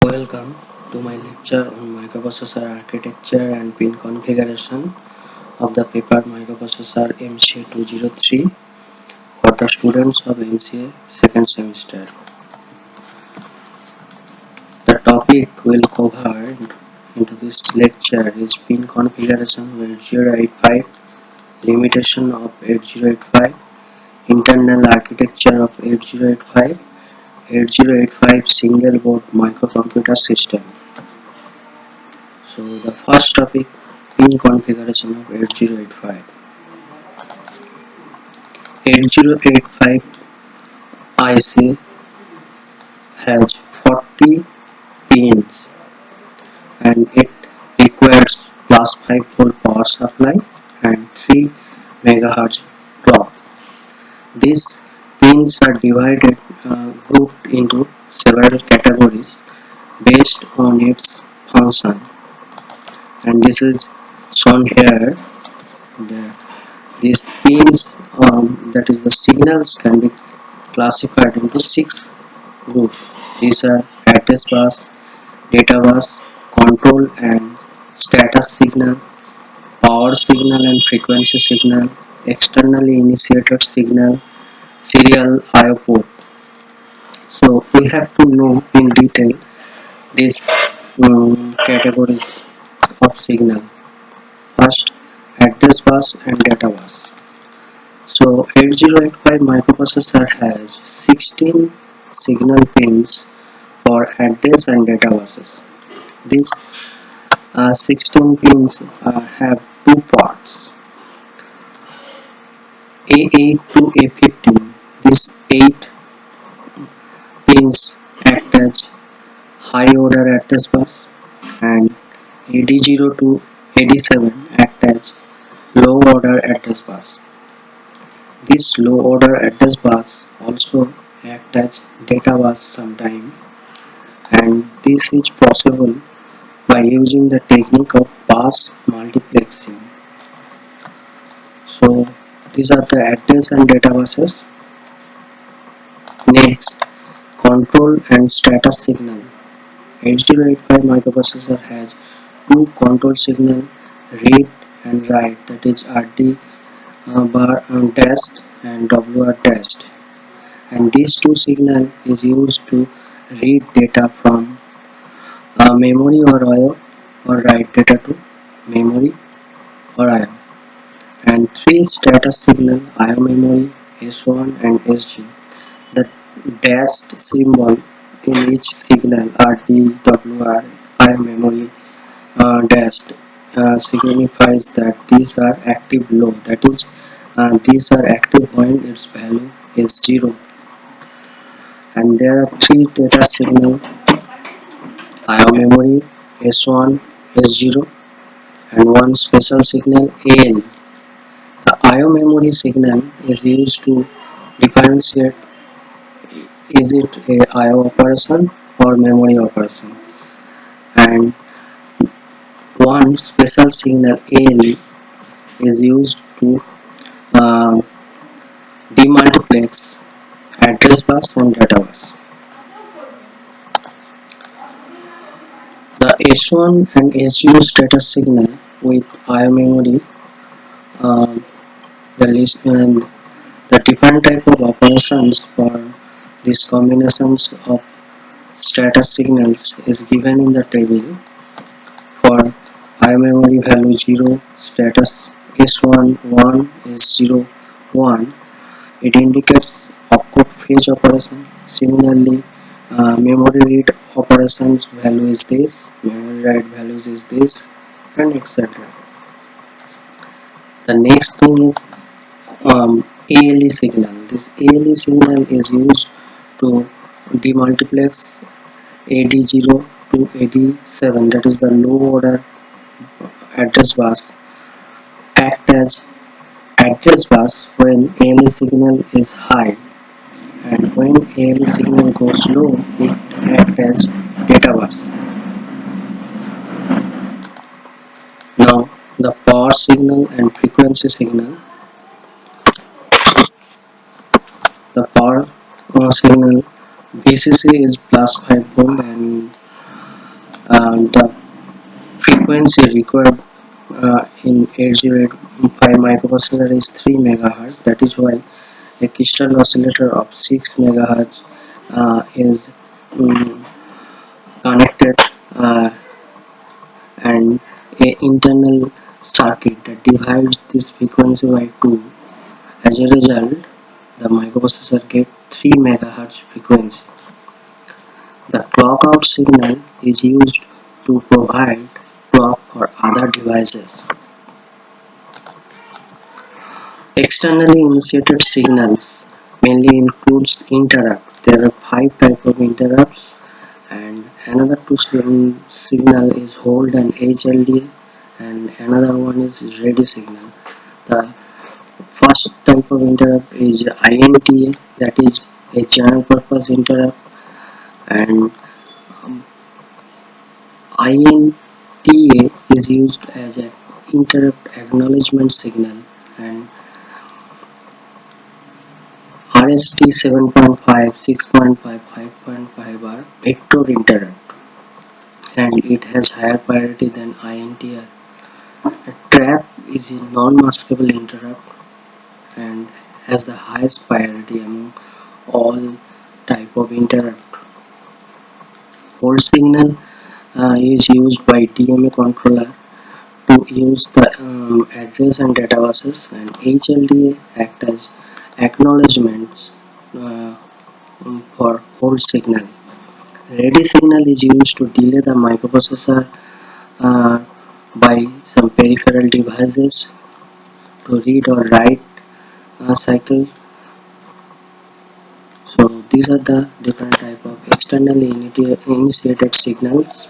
Welcome to my lecture on Microprocessor Architecture and Pin Configuration of the paper Microprocessor MCA 203 for the students of MCA second semester. The topic we'll cover into this lecture is pin configuration with 8085, limitation of 8085, internal architecture of 8085, 8085 single board microcomputer system. So the first topic, pin configuration of 8085. 8085 IC has 40 pins and it requires plus 5 volt power supply and 3 megahertz clock. These pins are grouped into several categories based on its function, and this is shown here. These pins, that is the signals, can be classified into 6 groups. These are address bus, data bus, control and status signal, power signal and frequency signal, externally initiated signal, serial I/O port. So we have to know in detail these categories of signal. First, address bus and data bus. So 8085 microprocessor has 16 signal pins for address and data buses. These 16 pins have two parts, A8 to A15. These 8 pins act as high order address bus, and AD0 to AD7 act as low order address bus. This low order address bus also act as data bus sometime, and this is possible by using the technique of bus multiplexing. So these are the address and data buses. Next, control and status signal. 8085 microprocessor has two control signal, read and write, that is RD bar dash and WR dash, and these two signal is used to read data from memory or IO or write data to memory or IO, and three status signal, IO memory, S1 and SG. The dashed symbol in each signal, RD, WR, IO memory dashed, signifies that these are active low, that is these are active when its value is 0. And there are three data signal, IO memory, S1, S0, and one special signal, AL. The IO memory signal is used to differentiate is it a IO operation or memory operation, and one special signal, AL, is used to uh, de-multiplex address bus and data bus. The S1 and S0 status signal with IO memory, um, the list and the different type of operations for these combinations of status signals is given in the table. For IO memory value 0, status S1 1, S0 1, it indicates opcode fetch operation. Similarly, memory read operations value is this, memory write values is this, and etc. The next thing is ALE signal. This ALE signal is used to demultiplex AD0 to AD7, that is the low order address bus, act as address bus when ALE signal is high, and when ALE signal goes low, it acts as data bus. Now the power signal and frequency signal. The power signal VCC is plus 5 volt and frequency required in 8085 microprocessor is 3 MHz. That is why a crystal oscillator of 6 MHz is um, connected and a internal circuit that divides this frequency by 2. As a result, the microprocessor gets 3 MHz frequency. The clock out signal is used to provide clock for other devices. Externally initiated signals mainly includes interrupt. There are 5 types of interrupts, and another two signal is hold and HLD, and another one is ready signal. The first type of interrupt is INTA, that is a general purpose interrupt, and INTA is used as an interrupt acknowledgement signal, and RST 7.5, 6.5, 5.5 are vector interrupt, and it has higher priority than INTR. A trap is a non-maskable interrupt and has the highest priority among all type of interrupt. Hold signal is used by DMA controller to use the address and data buses, and HLDA act as acknowledgements uh, for hold signal. Ready signal is used to delay the microprocessor uh, by some peripheral devices to read or write cycle. So these are the different type of externally initiated signals.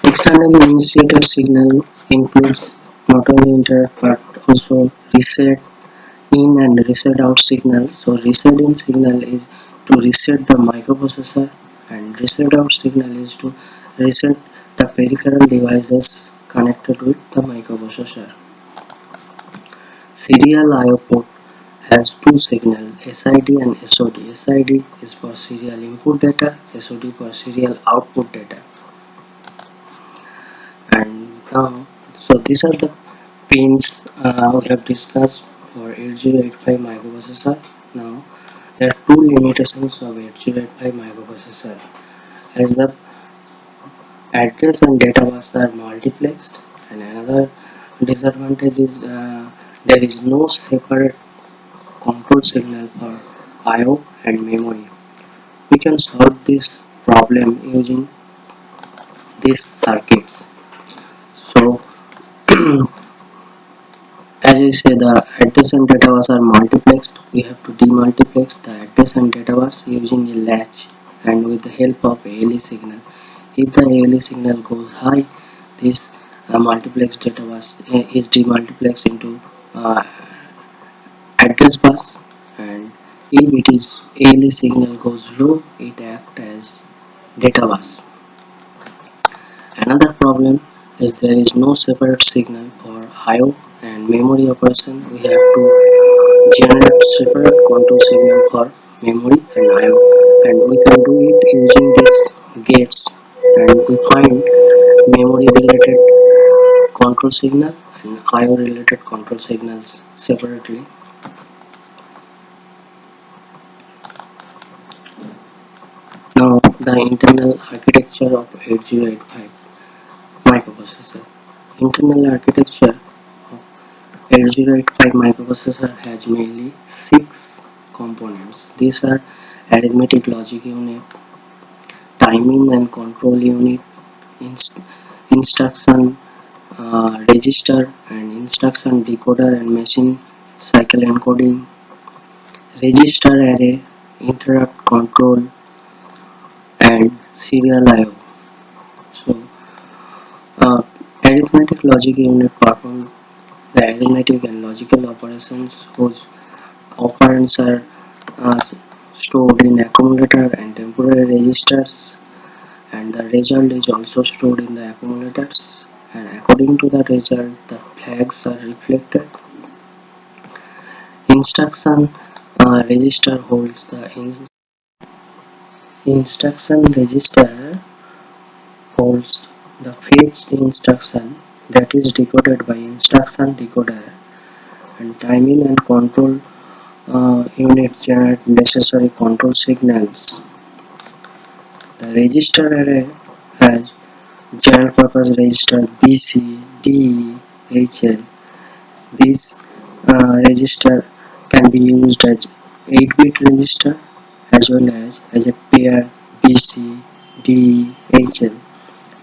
Externally initiated signal includes not only interrupt but also reset in and reset out signals. So reset in signal is to reset the microprocessor, and reset out signal is to reset the peripheral devices connected with the microprocessor. Serial I/O port has two signals, SID and SOD. SID is for serial input data, SOD for serial output data. And now, so these are the pins we have discussed for 8085 microprocessor. Now, there are two limitations of 8085 microprocessor. As the address and data bus are multiplexed, and another disadvantage is there is no separate control signal for I/O and memory. We can solve this problem using these circuits. So, as I say, the address and data bus are multiplexed. We have to demultiplex the address and data bus using a latch and with the help of ALE signal. If the ALE signal goes high, this multiplex data bus is demultiplexed into uh, address bus, and if it is ALE signal goes low, it acts as data bus. Another problem is there is no separate signal for I/O and memory operation. We have to generate separate control signal for memory and I/O, and we can do it using these gates. And we find memory related control signal and I/O related control signals separately. Now, the internal architecture of 8085 microprocessor. Internal architecture of 8085 microprocessor has mainly 6 components. These are arithmetic logic unit, timing and control unit, instruction register and instruction decoder and machine cycle encoding, register array, interrupt control, and serial I/O. So, arithmetic logic unit performs the arithmetic and logical operations whose operands are uh, stored in accumulator and temporary registers, and the result is also stored in the accumulators, and according to the result the flags are reflected. Instruction register holds the Instruction register holds the fetched instruction that is decoded by instruction decoder, and timing and control unit generate necessary control signals. The register array has general purpose register B, C, D, H, L. This register can be used as 8-bit register as well as a pair B, C, D, H, L.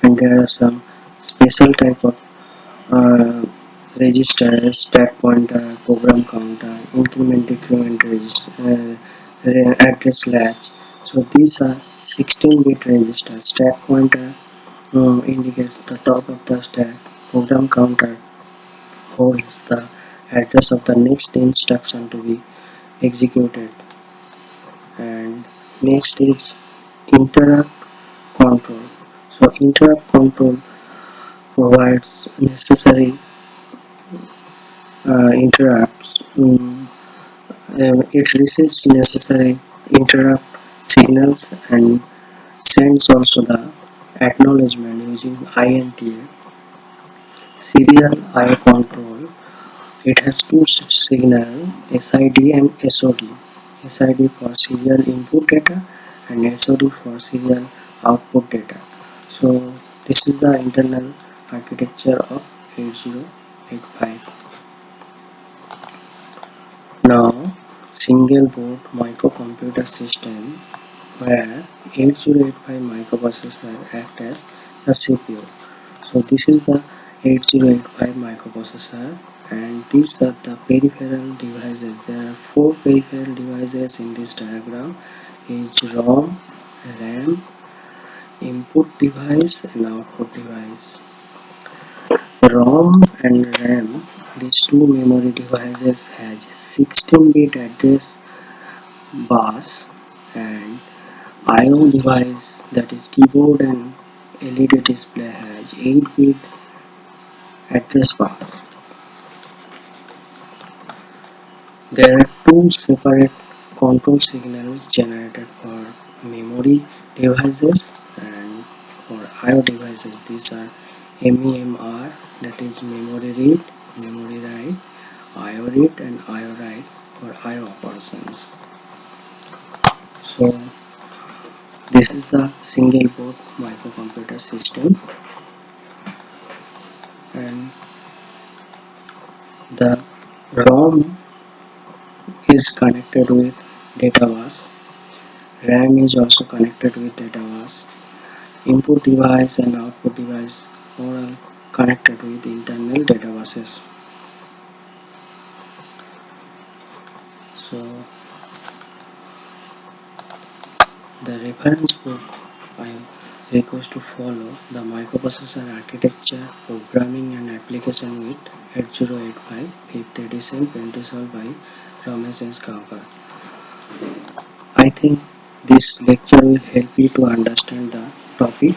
And there are some special type of registers: stack pointer, program counter, increment decrement register, address latch. So these are 16-bit registers. Stack pointer indicates the top of the stack. Program counter holds the address of the next instruction to be executed. And next is interrupt control. So interrupt control provides necessary interrupts. It receives necessary interrupt signals and sends also the acknowledgement using INTA. Serial I control. It has two signals, SID and SOD. SID for serial input data and SOD for serial output data. So this is the internal architecture of 8085. Now, single board microcomputer system where 8085 microprocessor act as the CPU. So this is the 8085 microprocessor, and these are the peripheral devices. There are four peripheral devices in this diagram: is ROM, RAM, input device and output device. ROM and RAM, these two memory devices has 16-bit address bus, and IO device, that is keyboard and LED display, has 8-bit address bus. There are two separate control signals generated for memory devices and for IO devices. These are MEMR, that is memory read, memory write, IO read and IO write for IO operations. So this is the single board microcomputer system, and the ROM is connected with data bus. RAM is also connected with data bus. Input device and output device are all connected with internal data buses. So the reference book I request to follow the Microprocessor Architecture Programming and Application with 8085 5th edition printed by Ramesh S. Gawkar. I think this lecture will help you to understand the topic.